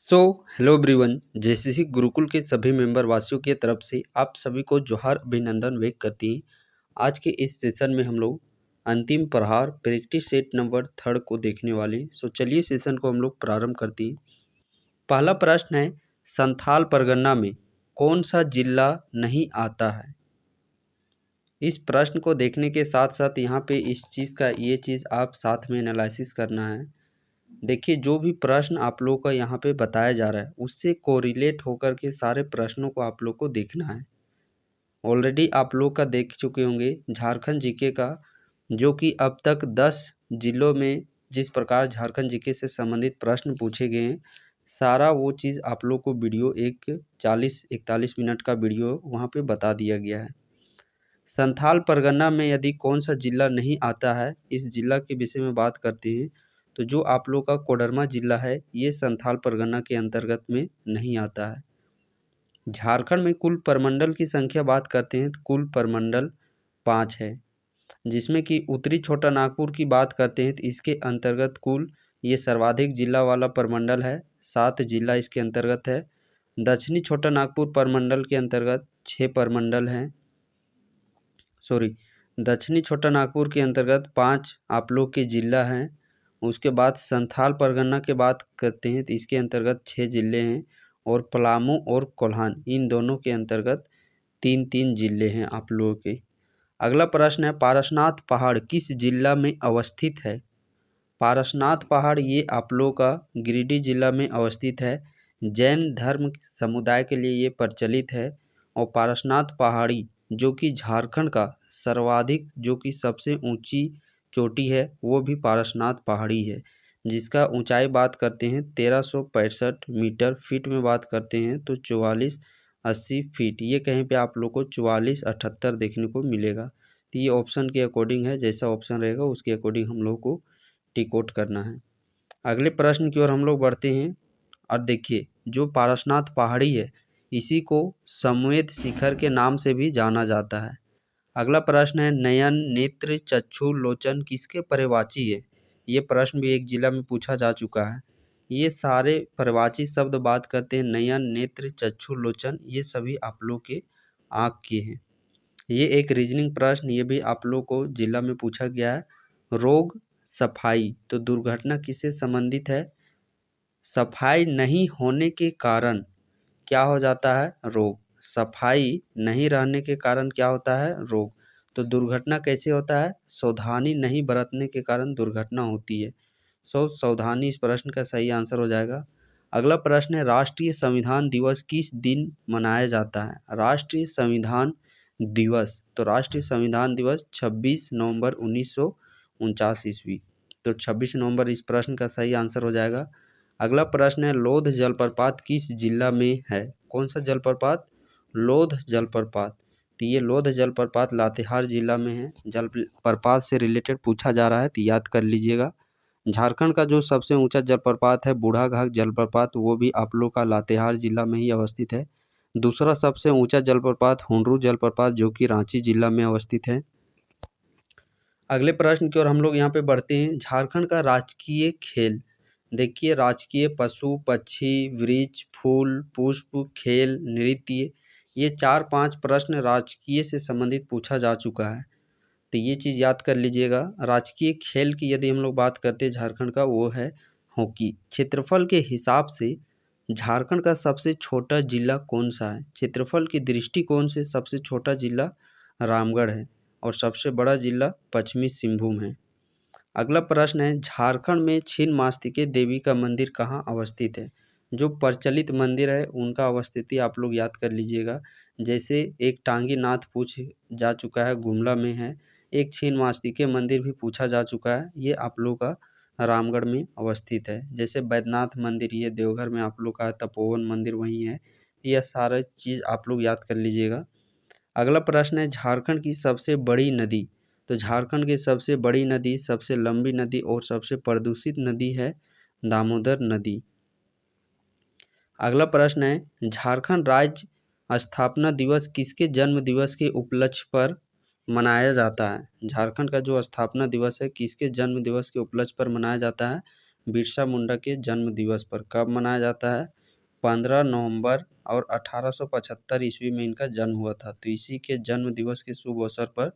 So hello everyone, JCC Gurukul के सभी member वासियों की तरफ से आप सभी को जोहार अभिनंदन व्यक्त करती हैं। आज के इस सेशन में हम लोग अंतिम प्रहार प्रैक्टिस सेट नंबर 3 को देखने वाले हैं। सो चलिए सेशन को हम लोग प्रारंभ करते हैं। पहला प्रश्न है, संथाल परगना में कौन सा जिला नहीं आता है। इस प्रश्न को देखने के साथ साथ यहाँ पे इस चीज़ का ये चीज़ आप साथ में एनालिसिस करना है। देखिए, जो भी प्रश्न आप लोगों का यहाँ पे बताया जा रहा है उससे कोरिलेट होकर के सारे प्रश्नों को आप लोग को देखना है। ऑलरेडी आप लोग का देख चुके होंगे झारखंड जीके का, जो कि अब तक 10 जिलों में जिस प्रकार झारखंड जीके से संबंधित प्रश्न पूछे गए हैं, सारा वो चीज़ आप लोग को वीडियो एक 40-41 मिनट का वीडियो वहाँ पे बता दिया गया है। संथाल परगना में यदि कौन सा जिला नहीं आता है, इस जिला के विषय में बात करते हैं तो जो आप लोग का कोडरमा जिला है ये संथाल परगना के अंतर्गत में नहीं आता है। झारखंड में कुल प्रमंडल की संख्या बात करते हैं तो कुल प्रमंडल 5 है, जिसमें कि उत्तरी छोटा नागपुर की बात करते हैं तो इसके अंतर्गत कुल ये सर्वाधिक जिला वाला प्रमंडल है, 7 जिला इसके अंतर्गत है। दक्षिणी छोटा नागपुर प्रमंडल के अंतर्गत 6 प्रमंडल हैं। दक्षिणी छोटा नागपुर के अंतर्गत 5 आप लोग के जिला हैं। उसके बाद संथाल परगना के बात करते हैं तो इसके अंतर्गत 6 जिले हैं और पलामू और कोल्हान इन दोनों के अंतर्गत 3-3 जिले हैं आप लोगों के। अगला प्रश्न है, पारसनाथ पहाड़ किस जिला में अवस्थित है। पारसनाथ पहाड़ ये आप लोगों का गिरिडीह जिला में अवस्थित है। जैन धर्म समुदाय के लिए ये प्रचलित है और पारसनाथ पहाड़ी जो कि झारखंड का सर्वाधिक जो कि सबसे ऊंची चोटी है वो भी पारसनाथ पहाड़ी है, जिसका ऊंचाई बात करते हैं 1365 मीटर, फीट में बात करते हैं तो 4480 फीट। ये कहीं पे आप लोग को 4478 देखने को मिलेगा। तो ये ऑप्शन के अकॉर्डिंग है, जैसा ऑप्शन रहेगा उसके अकॉर्डिंग हम लोग को टिक आउट करना है। अगले प्रश्न की ओर हम लोग बढ़ते हैं और देखिए, जो पारसनाथ पहाड़ी है इसी को समवेत शिखर के नाम से भी जाना जाता है। अगला प्रश्न है, नयन नेत्र चक्षु लोचन किसके पर्यायवाची है। ये प्रश्न भी एक जिला में पूछा जा चुका है। ये सारे पर्यायवाची शब्द बात करते हैं नयन नेत्र चक्षु लोचन, ये सभी आप लोग के आँख के हैं। ये एक रीजनिंग प्रश्न, ये भी आप लोग को जिला में पूछा गया है। रोग सफाई तो दुर्घटना किससे संबंधित है। सफाई नहीं होने के कारण क्या हो जाता है, रोग। सफाई नहीं रहने के कारण क्या होता है, रोग। तो दुर्घटना कैसे होता है, सावधानी नहीं बरतने के कारण दुर्घटना होती है। सावधानी इस प्रश्न का सही आंसर हो जाएगा। अगला प्रश्न है, राष्ट्रीय संविधान दिवस किस दिन मनाया जाता है। राष्ट्रीय संविधान दिवस तो राष्ट्रीय संविधान दिवस 26 नवंबर 1949 ईस्वी। तो 26 नवंबर इस प्रश्न का सही आंसर हो जाएगा। अगला प्रश्न है, लोध जलप्रपात किस जिला में है। कौन सा जलप्रपात, लोध जलप्रपात। तो ये लोध जलप्रपात लातेहार जिला में है। जलप्रपात से रिलेटेड पूछा जा रहा है तो याद कर लीजिएगा। झारखंड का जो सबसे ऊंचा जलप्रपात है बूढ़ाघाट जलप्रपात, वो भी आप लोग का लातेहार जिला में ही अवस्थित है। दूसरा सबसे ऊंचा जलप्रपात हुंडरू जलप्रपात जो कि रांची जिला में अवस्थित है। अगले प्रश्न की ओर हम लोग यहाँ पे बढ़ते हैं। झारखंड का राजकीय खेल, देखिए राजकीय पशु पक्षी वृक्ष फूल पुष्प खेल नृत्य, ये 4-5 प्रश्न राजकीय से संबंधित पूछा जा चुका है, तो ये चीज़ याद कर लीजिएगा। राजकीय खेल की यदि हम लोग बात करते हैं झारखंड का, वो है हॉकी। क्षेत्रफल के हिसाब से झारखंड का सबसे छोटा जिला कौन सा है। क्षेत्रफल की दृष्टिकोण से सबसे छोटा जिला रामगढ़ है और सबसे बड़ा जिला पश्चिमी सिंहभूम है। अगला प्रश्न है, झारखंड में छिन्नमस्तिका देवी का मंदिर कहाँ अवस्थित है। जो प्रचलित मंदिर है उनका अवस्थिति आप लोग याद कर लीजिएगा। जैसे एक टांगी नाथ पूछ जा चुका है, गुमला में है। एक छिन्नमस्तिका मंदिर भी पूछा जा चुका है, ये आप लोग का रामगढ़ में अवस्थित है। जैसे बैद्यनाथ मंदिर ये देवघर में आप लोग का, तपोवन मंदिर वहीं है। यह सारा चीज़ आप लोग याद कर लीजिएगा। अगला प्रश्न है, झारखंड की सबसे बड़ी नदी। तो झारखंड की सबसे बड़ी नदी, सबसे लंबी नदी और सबसे प्रदूषित नदी है दामोदर नदी। अगला प्रश्न है, झारखंड राज्य स्थापना दिवस किसके जन्म दिवस के उपलक्ष्य पर मनाया जाता है। झारखंड का जो स्थापना दिवस है किसके जन्म दिवस के उपलक्ष्य पर मनाया जाता है, बिरसा मुंडा के जन्म दिवस पर। कब मनाया जाता है, 15 नवंबर और 1875 ईस्वी में इनका जन्म हुआ था। तो इसी के जन्म दिवस के शुभ अवसर पर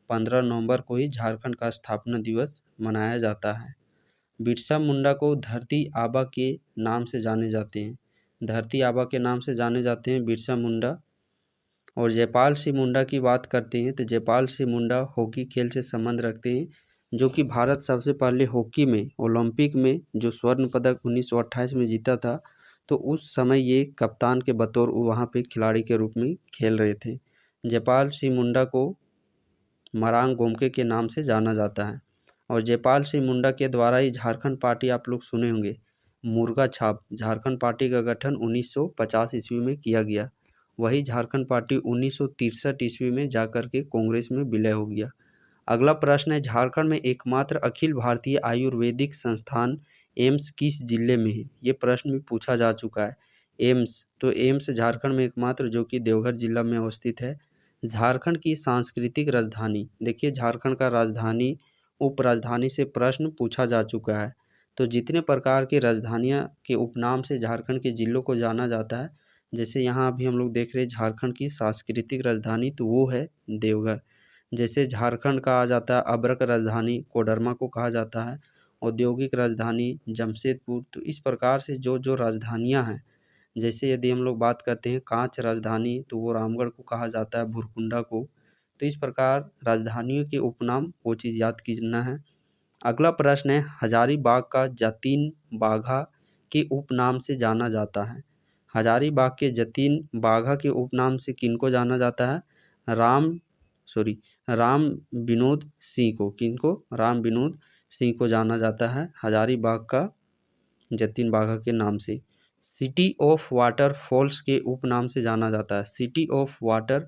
15 नवंबर को ही झारखंड का स्थापना दिवस मनाया जाता है। बिरसा मुंडा को धरती आबा के नाम से जाने जाते हैं। धरती आबा के नाम से जाने जाते हैं बिरसा मुंडा। और जयपाल सिंह मुंडा की बात करते हैं तो जयपाल सिंह मुंडा हॉकी खेल से संबंध रखते हैं, जो कि भारत सबसे पहले हॉकी में ओलंपिक में जो स्वर्ण पदक 1928 में जीता था, तो उस समय ये कप्तान के बतौर वहाँ पे खिलाड़ी के रूप में खेल रहे थे। जयपाल सिंह मुंडा को मरांग गोमके के नाम से जाना जाता है। और जयपाल सिंह मुंडा के द्वारा ही झारखंड पार्टी आप लोग सुने होंगे, मुर्गा छाप झारखंड पार्टी का गठन 1950 ईस्वी में किया गया। वही झारखंड पार्टी 1963 ईस्वी में जाकर के कांग्रेस में विलय हो गया। अगला प्रश्न है, झारखंड में एकमात्र अखिल भारतीय आयुर्वेदिक संस्थान एम्स किस जिले में है? ये प्रश्न भी पूछा जा चुका है। एम्स झारखंड में एकमात्र जो कि देवघर जिला में अवस्थित है। झारखंड की सांस्कृतिक राजधानी, देखिए झारखंड का राजधानी उप राजधानी से प्रश्न पूछा जा चुका है। तो जितने प्रकार की राजधानियाँ के उपनाम से झारखंड के जिलों को जाना जाता है, जैसे यहाँ अभी हम लोग देख रहे हैं झारखंड की सांस्कृतिक राजधानी, तो वो है देवघर। जैसे झारखंड का आ जाता है अब्रक राजधानी कोडरमा को कहा जाता है, औद्योगिक राजधानी जमशेदपुर। तो इस प्रकार से जो जो राजधानियाँ हैं, जैसे यदि हम लोग बात करते हैं कांच राजधानी, तो वो रामगढ़ को कहा जाता है, भुरकुंडा को। तो इस प्रकार राजधानियों के उपनाम वो चीज़ याद करना है। अगला प्रश्न है, हजारीबाग का जतीन बाघा के उपनाम से जाना जाता है। हजारीबाग के जतीन बाघा के उपनाम से किनको जाना जाता है? राम विनोद सिंह को। किनको? राम विनोद सिंह को जाना जाता है हजारीबाग का जतीन बाघा के नाम से। सिटी ऑफ वाटर फॉल्स के उपनाम से जाना जाता है, सिटी ऑफ वाटर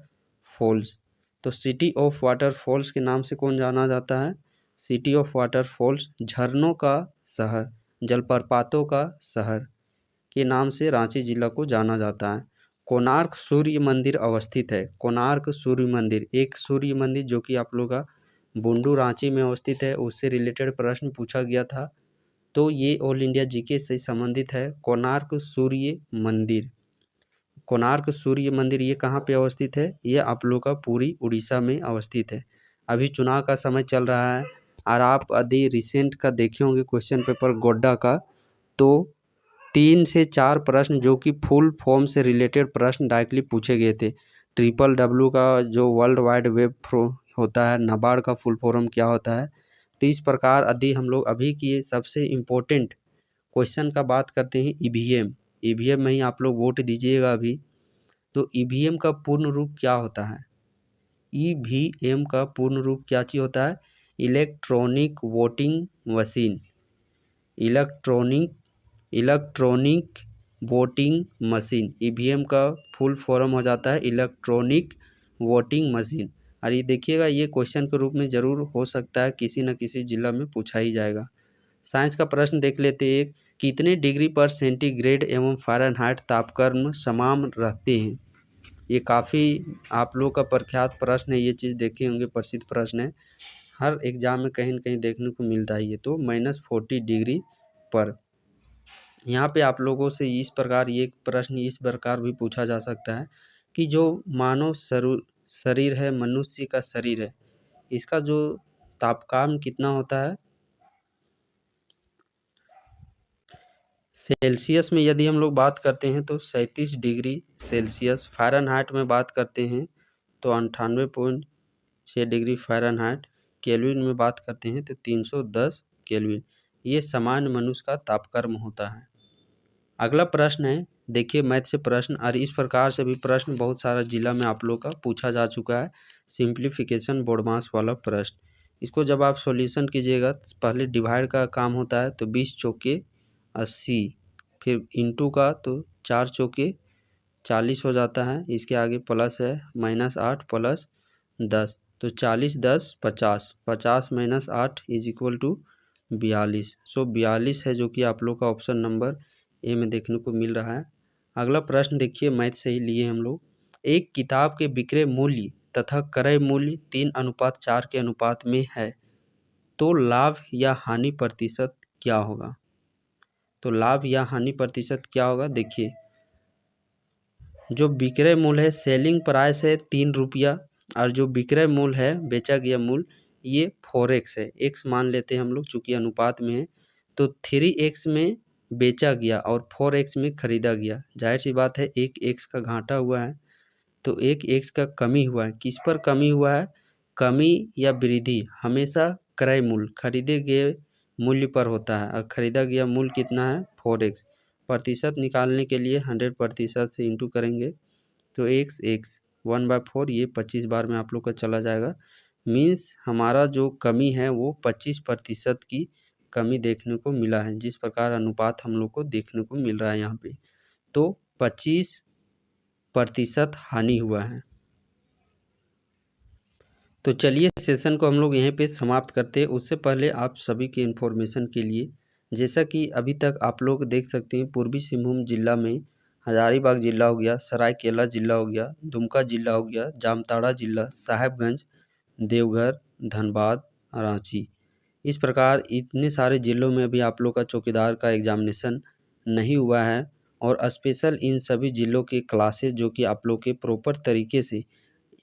फॉल्स। तो सिटी ऑफ वाटर फॉल्स के नाम से कौन जाना जाता है? सिटी ऑफ वाटर फॉल्स झरनों का शहर, जलप्रपातों का शहर के नाम से रांची जिला को जाना जाता है। कोणार्क सूर्य मंदिर अवस्थित है। कोणार्क सूर्य मंदिर, एक सूर्य मंदिर जो कि आप लोग का बुंडू रांची में अवस्थित है, उससे रिलेटेड प्रश्न पूछा गया था। तो ये ऑल इंडिया जीके से संबंधित है। कोणार्क सूर्य मंदिर, कोणार्क सूर्य मंदिर ये कहाँ पे अवस्थित है? ये आप लोग का पूरी उड़ीसा में अवस्थित है। अभी चुनाव का समय चल रहा है और आप यदि रिसेंट का देखे होंगे क्वेश्चन पेपर गोड्डा का, तो 3 से 4 प्रश्न जो कि फुल फॉर्म से रिलेटेड प्रश्न डायरेक्टली पूछे गए थे। WWW का जो वर्ल्ड वाइड वेब होता है, नाबार्ड का फुल फॉर्म क्या होता है। तो इस प्रकार यदि हम लोग अभी की सबसे इम्पोर्टेंट क्वेश्चन का बात करते हैं, ईवीएम में ही आप लोग वोट दीजिएगा अभी। तो ईवीएम का पूर्ण रूप क्या होता है? ईवीएम का पूर्ण रूप क्या चीज़ होता है? Electronic voting machine. Electronic voting machine, EVM का फुल फॉर्म हो जाता है इलेक्ट्रॉनिक वोटिंग मशीन। और ये देखिएगा, ये क्वेश्चन के रूप में ज़रूर हो सकता है, किसी न किसी जिला में पूछा ही जाएगा। साइंस का प्रश्न देख लेते हैं। कितने डिग्री पर सेंटीग्रेड एवं फ़ारेनहाइट तापक्रम समान रहते हैं? ये काफ़ी आप लोग का प्रख्यात प्रश्न है, ये चीज़ देखे होंगे, प्रसिद्ध प्रश्न है, हर एग्जाम में कहीं न कहीं देखने को मिलता है ये। तो -40 डिग्री पर। यहाँ पे आप लोगों से इस प्रकार ये प्रश्न इस प्रकार भी पूछा जा सकता है कि जो मानव शरीर है, मनुष्य का शरीर है, इसका जो तापमान कितना होता है सेल्सियस में? यदि हम लोग बात करते हैं तो 37 डिग्री सेल्सियस। फ़ारेनहाइट में बात करते हैं तो 98.6 डिग्री फ़ारेनहाइट। केल्विन में बात करते हैं तो 310 केल्विन। ये सामान्य मनुष्य का तापक्रम होता है। अगला प्रश्न है, देखिए मैथ से प्रश्न, और इस प्रकार से भी प्रश्न बहुत सारा जिला में आप लोग का पूछा जा चुका है। सिंप्लीफिकेशन बोडमास वाला प्रश्न, इसको जब आप सॉल्यूशन कीजिएगा, पहले डिवाइड का काम होता है, तो 20 चौके 80, फिर इंटू का तो 4 चौके 40 हो जाता है। इसके आगे प्लस है, -8 प्लस 10, तो 40 10 50, 50 - 8 = 42। सो 42 है जो कि आप लोग का ऑप्शन नंबर ए में देखने को मिल रहा है। अगला प्रश्न देखिए, मैथ से ही लिए हम लोग। एक किताब के विक्रय मूल्य तथा क्रय मूल्य 3:4 के अनुपात में है, तो लाभ या हानि प्रतिशत क्या होगा? तो लाभ या हानि प्रतिशत क्या होगा? देखिए, जो विक्रय मूल्य है सेलिंग प्राइस है 3 रुपया, और जो विक्रय मूल्य है बेचा गया मूल्य ये 4x है। x मान लेते हैं हम लोग चूँकि अनुपात में है, तो 3x में बेचा गया और 4x में खरीदा गया। जाहिर सी बात है एक x का घाटा हुआ है, तो एक x का कमी हुआ है। किस पर कमी हुआ है? कमी या वृद्धि हमेशा क्रय मूल्य खरीदे गए मूल्य पर होता है, और खरीदा गया मूल्य कितना है 4x। प्रतिशत निकालने के लिए 100% से इंटू करेंगे, तो x 1/4 ये 25 बार में आप लोग का चला जाएगा। मीन्स हमारा जो कमी है वो 25% की कमी देखने को मिला है, जिस प्रकार अनुपात हम लोग को देखने को मिल रहा है यहाँ पे, तो 25% हानि हुआ है। तो चलिए सेशन को हम लोग यहीं पे समाप्त करते हैं। उससे पहले आप सभी के इन्फॉर्मेशन के लिए, जैसा कि अभी तक आप लोग देख सकते हैं, पूर्वी सिंहभूम जिला में हजारीबाग जिला हो गया, सरायकेला जिला हो गया, दुमका जिला हो गया, जामताड़ा जिला, साहेबगंज, देवघर, धनबाद, रांची, इस प्रकार इतने सारे ज़िलों में अभी आप लोग का चौकीदार का एग्जामिनेशन नहीं हुआ है। और स्पेशल इन सभी ज़िलों के क्लासेस जो कि आप लोग के प्रॉपर तरीके से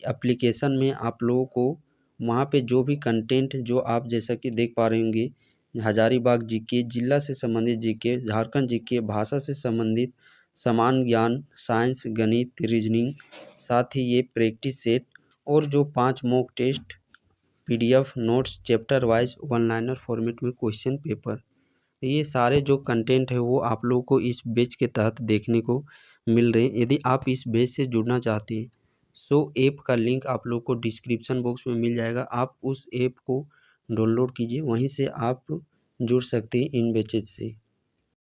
एप्लीकेशन में आप लोगों को वहाँ पे जो भी कंटेंट जो आप जैसा कि देख पा रहे होंगे, हजारीबाग जीके, जिला से संबंधित जीके, झारखंड जीके, भाषा से संबंधित समान ज्ञान, साइंस, गणित, रीजनिंग, साथ ही ये प्रैक्टिस सेट और जो 5 mock test, PDF notes, chapter wise one liner format में क्वेश्चन पेपर, ये सारे जो कंटेंट है वो आप लोगों को इस बैच के तहत देखने को मिल रहे हैं। यदि आप इस बैच से जुड़ना चाहते हैं, सो ऐप का लिंक आप लोग को डिस्क्रिप्शन बॉक्स में मिल जाएगा। आप उस ऐप को डाउनलोड कीजिए, वहीं से आप जुड़ सकते हैं इन बैचेज से।